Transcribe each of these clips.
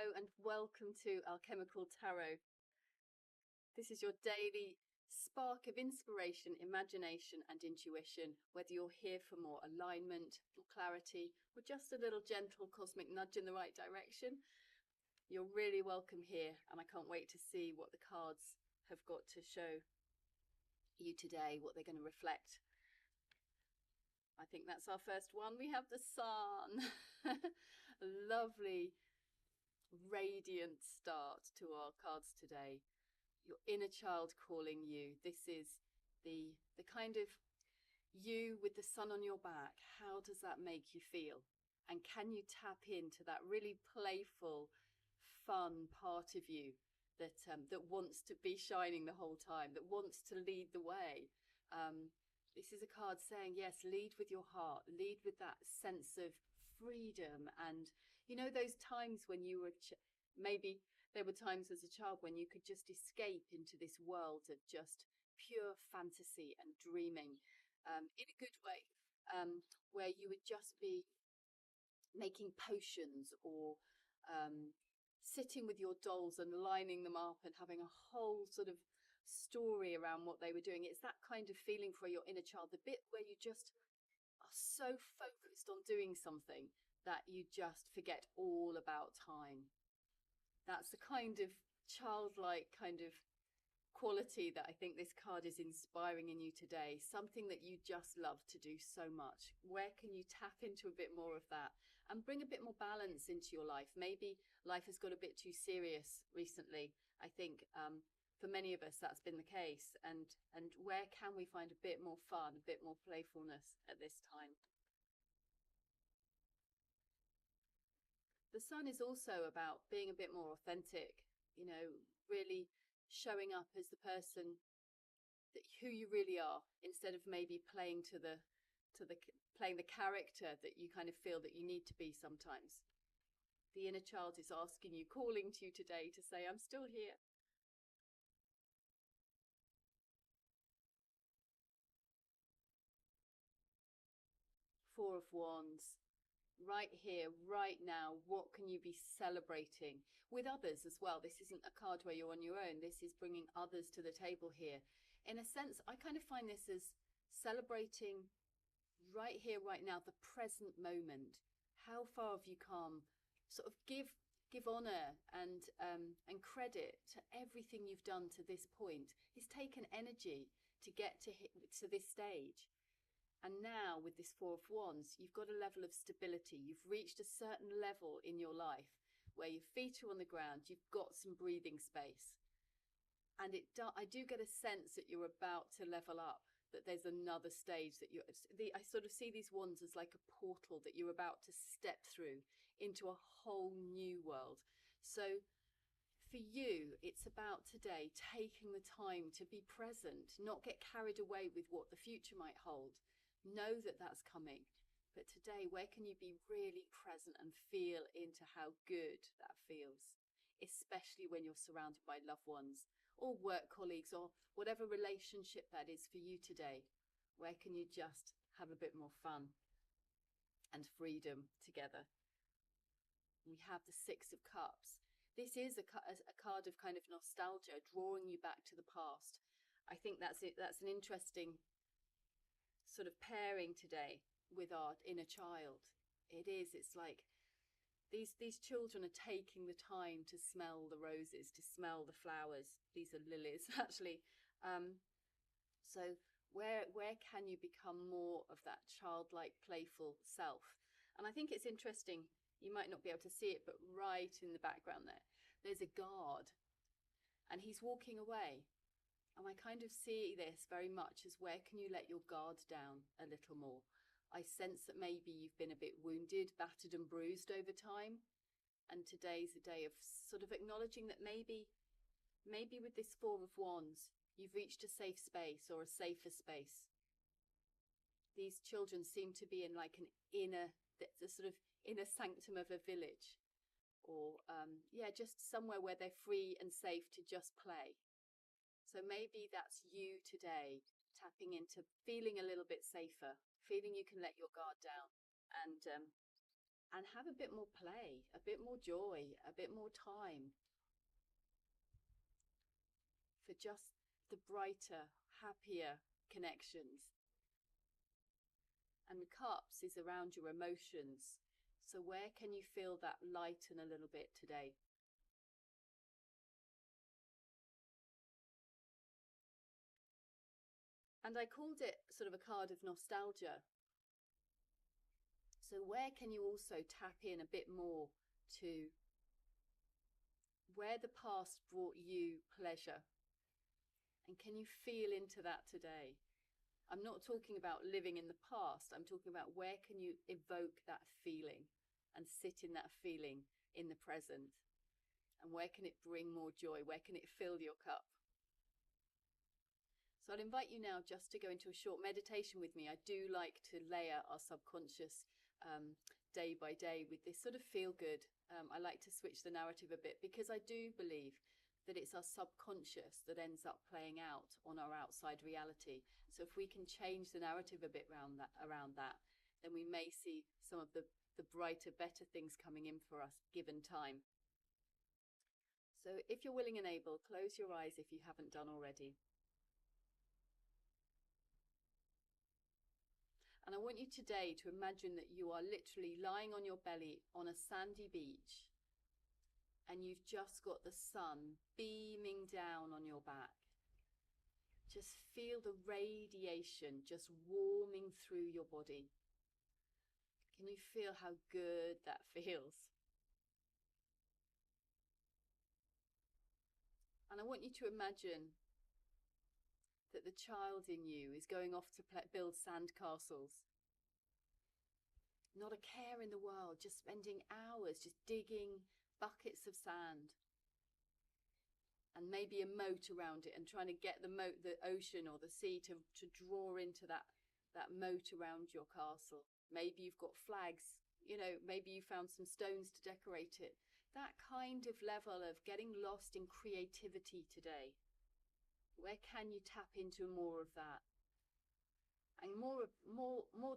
Hello and welcome to Alchemical Tarot. This is your daily spark of inspiration, imagination and intuition, whether you're here for more alignment or clarity or just a little gentle cosmic nudge in the right direction. You're really welcome here, and I can't wait to see what the cards have got to show you today, what they're going to reflect. I think that's our first one. We have the Sun. Lovely radiant start to our cards today. Your inner child calling you. This is the kind of you with the sun on your back. How does that make you feel? And can you tap into that really playful, fun part of you that that wants to be shining the whole time, that wants to lead the way? This is a card saying, yes, lead with your heart, lead with that sense of freedom. And you know, those times when you were maybe there were times as a child when you could just escape into this world of just pure fantasy and dreaming, in a good way, where you would just be making potions or sitting with your dolls and lining them up and having a whole sort of story around what they were doing. It's that kind of feeling for your inner child, the bit where you just are so focused on doing something that you just forget all about time. That's the kind of childlike kind of quality that I think this card is inspiring in you today. Something that you just love to do so much. Where can you tap into a bit more of that and bring a bit more balance into your life? Maybe life has got a bit too serious recently. I think for many of us that's been the case. And where can we find a bit more fun, a bit more playfulness at this time? The Sun is also about being a bit more authentic, you know, really showing up as the person that who you really are, instead of maybe playing playing the character that you kind of feel that you need to be sometimes. The inner child is asking you, calling to you today to say, I'm still here. Four of Wands. Right here, right now, what can you be celebrating with others as well? This isn't a card where you're on your own. This is bringing others to the table here. In a sense, I kind of find this as celebrating right here, right now, the present moment. How far have you come? Sort of give honor and credit to everything you've done to this point. It's taken energy to get to this stage. And now with this Four of Wands, you've got a level of stability. You've reached a certain level in your life where your feet are on the ground. You've got some breathing space. And I do get a sense that you're about to level up, that there's another stage that I sort of see these wands as like a portal that you're about to step through into a whole new world. So for you, it's about today taking the time to be present, not get carried away with what the future might hold. Know that that's coming. But today, where can you be really present and feel into how good that feels? Especially when you're surrounded by loved ones or work colleagues or whatever relationship that is for you today. Where can you just have a bit more fun and freedom together? We have the Six of Cups. This is a card of kind of nostalgia, drawing you back to the past. I think that's it. That's an interesting sort of pairing today with our inner child. It is. It's like these children are taking the time to smell the roses, to smell the flowers. These are lilies, actually. So where can you become more of that childlike, playful self? And I think it's interesting. You might not be able to see it, but right in the background there's a guard, and he's walking away. And I kind of see this very much as, where can you let your guard down a little more? I sense that maybe you've been a bit wounded, battered and bruised over time. And today's a day of sort of acknowledging that maybe with this Four of Wands, you've reached a safe space or a safer space. These children seem to be in like the sort of inner sanctum of a village, or just somewhere where they're free and safe to just play. So maybe that's you today, tapping into feeling a little bit safer, feeling you can let your guard down and and have a bit more play, a bit more joy, a bit more time for just the brighter, happier connections. And the cups is around your emotions. So where can you feel that lighten a little bit today? And I called it sort of a card of nostalgia. So where can you also tap in a bit more to where the past brought you pleasure? And can you feel into that today? I'm not talking about living in the past. I'm talking about where can you evoke that feeling and sit in that feeling in the present? And where can it bring more joy? Where can it fill your cup? So I'd invite you now just to go into a short meditation with me. I do like to layer our subconscious day by day with this sort of feel good. I like to switch the narrative a bit because I do believe that it's our subconscious that ends up playing out on our outside reality. So if we can change the narrative a bit around that, then we may see some of the brighter, better things coming in for us given time. So if you're willing and able, close your eyes if you haven't done already. And I want you today to imagine that you are literally lying on your belly on a sandy beach and you've just got the sun beaming down on your back. Just feel the radiation just warming through your body. Can you feel how good that feels? And I want you to imagine that the child in you is going off to build sand castles. Not a care in the world, just spending hours just digging buckets of sand and maybe a moat around it and trying to get the ocean or the sea to draw into that moat around your castle. Maybe you've got flags, maybe you found some stones to decorate it. That kind of level of getting lost in creativity today. Where can you tap into more of that? And more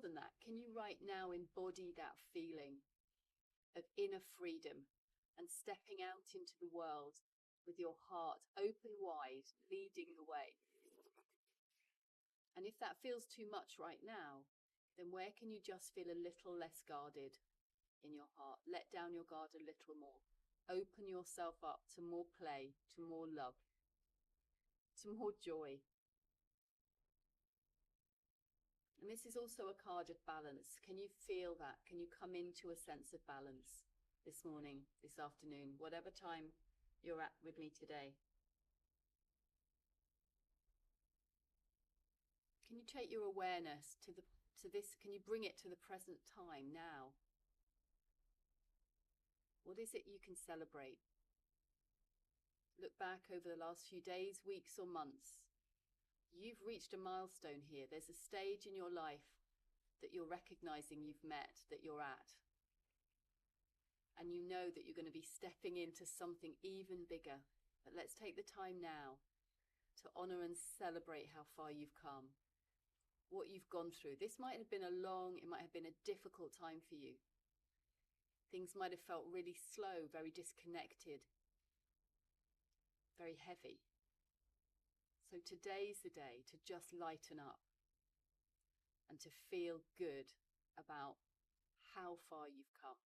than that, can you right now embody that feeling of inner freedom and stepping out into the world with your heart open wide, leading the way? And if that feels too much right now, then where can you just feel a little less guarded in your heart? Let down your guard a little more. Open yourself up to more play, to more love, to more joy. And this is also a card of balance. Can you feel that? Can you come into a sense of balance this morning, this afternoon, whatever time you're at with me today? Can you take your awareness to this? Can you bring it to the present time now? What is it you can celebrate? Look back over the last few days, weeks, or months. You've reached a milestone here. There's a stage in your life that you're recognizing you've met, that you're at. And you know that you're going to be stepping into something even bigger. But let's take the time now to honor and celebrate how far you've come, what you've gone through. This might have been it might have been a difficult time for you. Things might have felt really slow, very disconnected, very heavy. So today's the day to just lighten up and to feel good about how far you've come.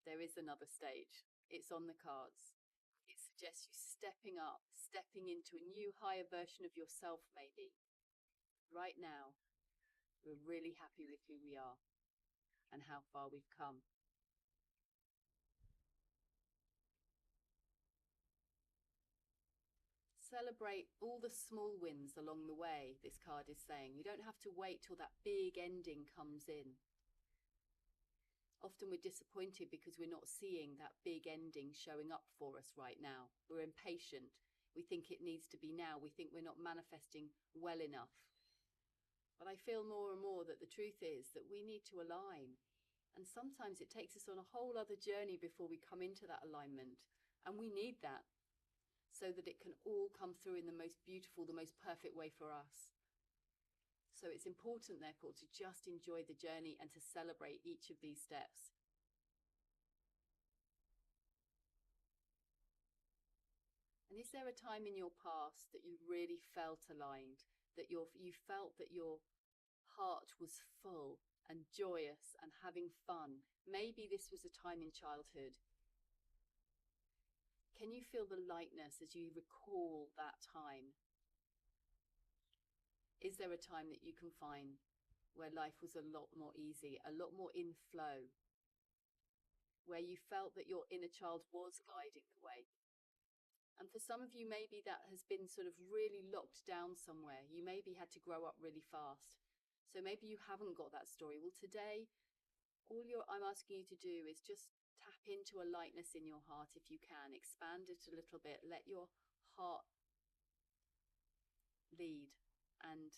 There is another stage. It's on the cards. It suggests you stepping up, stepping into a new higher version of yourself maybe. Right now, we're really happy with who we are and how far we've come. Celebrate all the small wins along the way, this card is saying. You don't have to wait till that big ending comes in. Often we're disappointed because we're not seeing that big ending showing up for us right now. We're impatient. We think it needs to be now. We think we're not manifesting well enough. But I feel more and more that the truth is that we need to align. And sometimes it takes us on a whole other journey before we come into that alignment. And we need that so that it can all come through in the most beautiful, the most perfect way for us. So it's important, therefore, to just enjoy the journey and to celebrate each of these steps. And is there a time in your past that you really felt aligned, that you felt that your heart was full and joyous and having fun? Maybe this was a time in childhood. Can you feel the lightness as you recall that time? Is there a time that you can find where life was a lot more easy, a lot more in flow, where you felt that your inner child was guiding the way? And for some of you, maybe that has been sort of really locked down somewhere. You maybe had to grow up really fast. So maybe you haven't got that story. Well, today, I'm asking you to do is just tap into a lightness in your heart if you can. Expand it a little bit. Let your heart lead and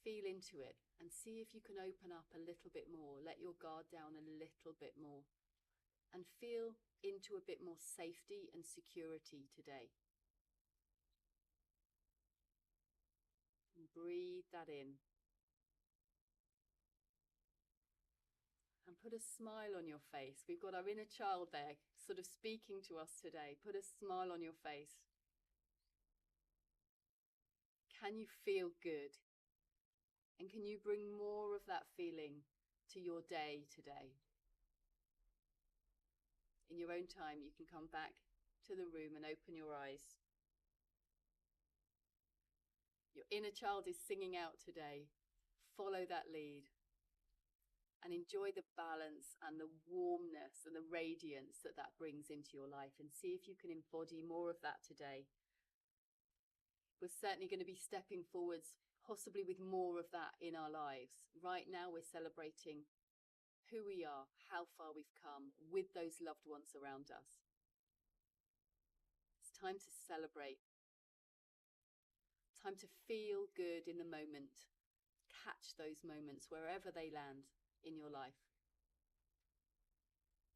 feel into it and see if you can open up a little bit more. Let your guard down a little bit more and feel into a bit more safety and security today. And breathe that in. And put a smile on your face. We've got our inner child there sort of speaking to us today. Put a smile on your face. Can you feel good? And can you bring more of that feeling to your day today? In your own time, you can come back to the room and open your eyes. Your inner child is singing out today. Follow that lead and enjoy the balance and the warmness and the radiance that that brings into your life, and see if you can embody more of that today. We're certainly going to be stepping forwards, possibly with more of that in our lives. Right now, we're celebrating who we are, how far we've come with those loved ones around us. It's time to celebrate. Time to feel good in the moment. Catch those moments wherever they land in your life.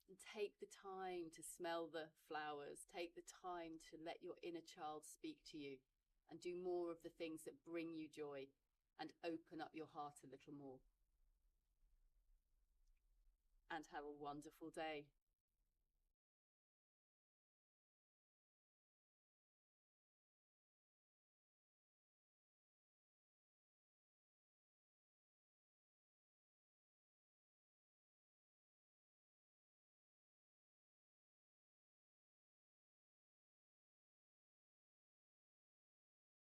And take the time to smell the flowers. Take the time to let your inner child speak to you and do more of the things that bring you joy and open up your heart a little more. And have a wonderful day.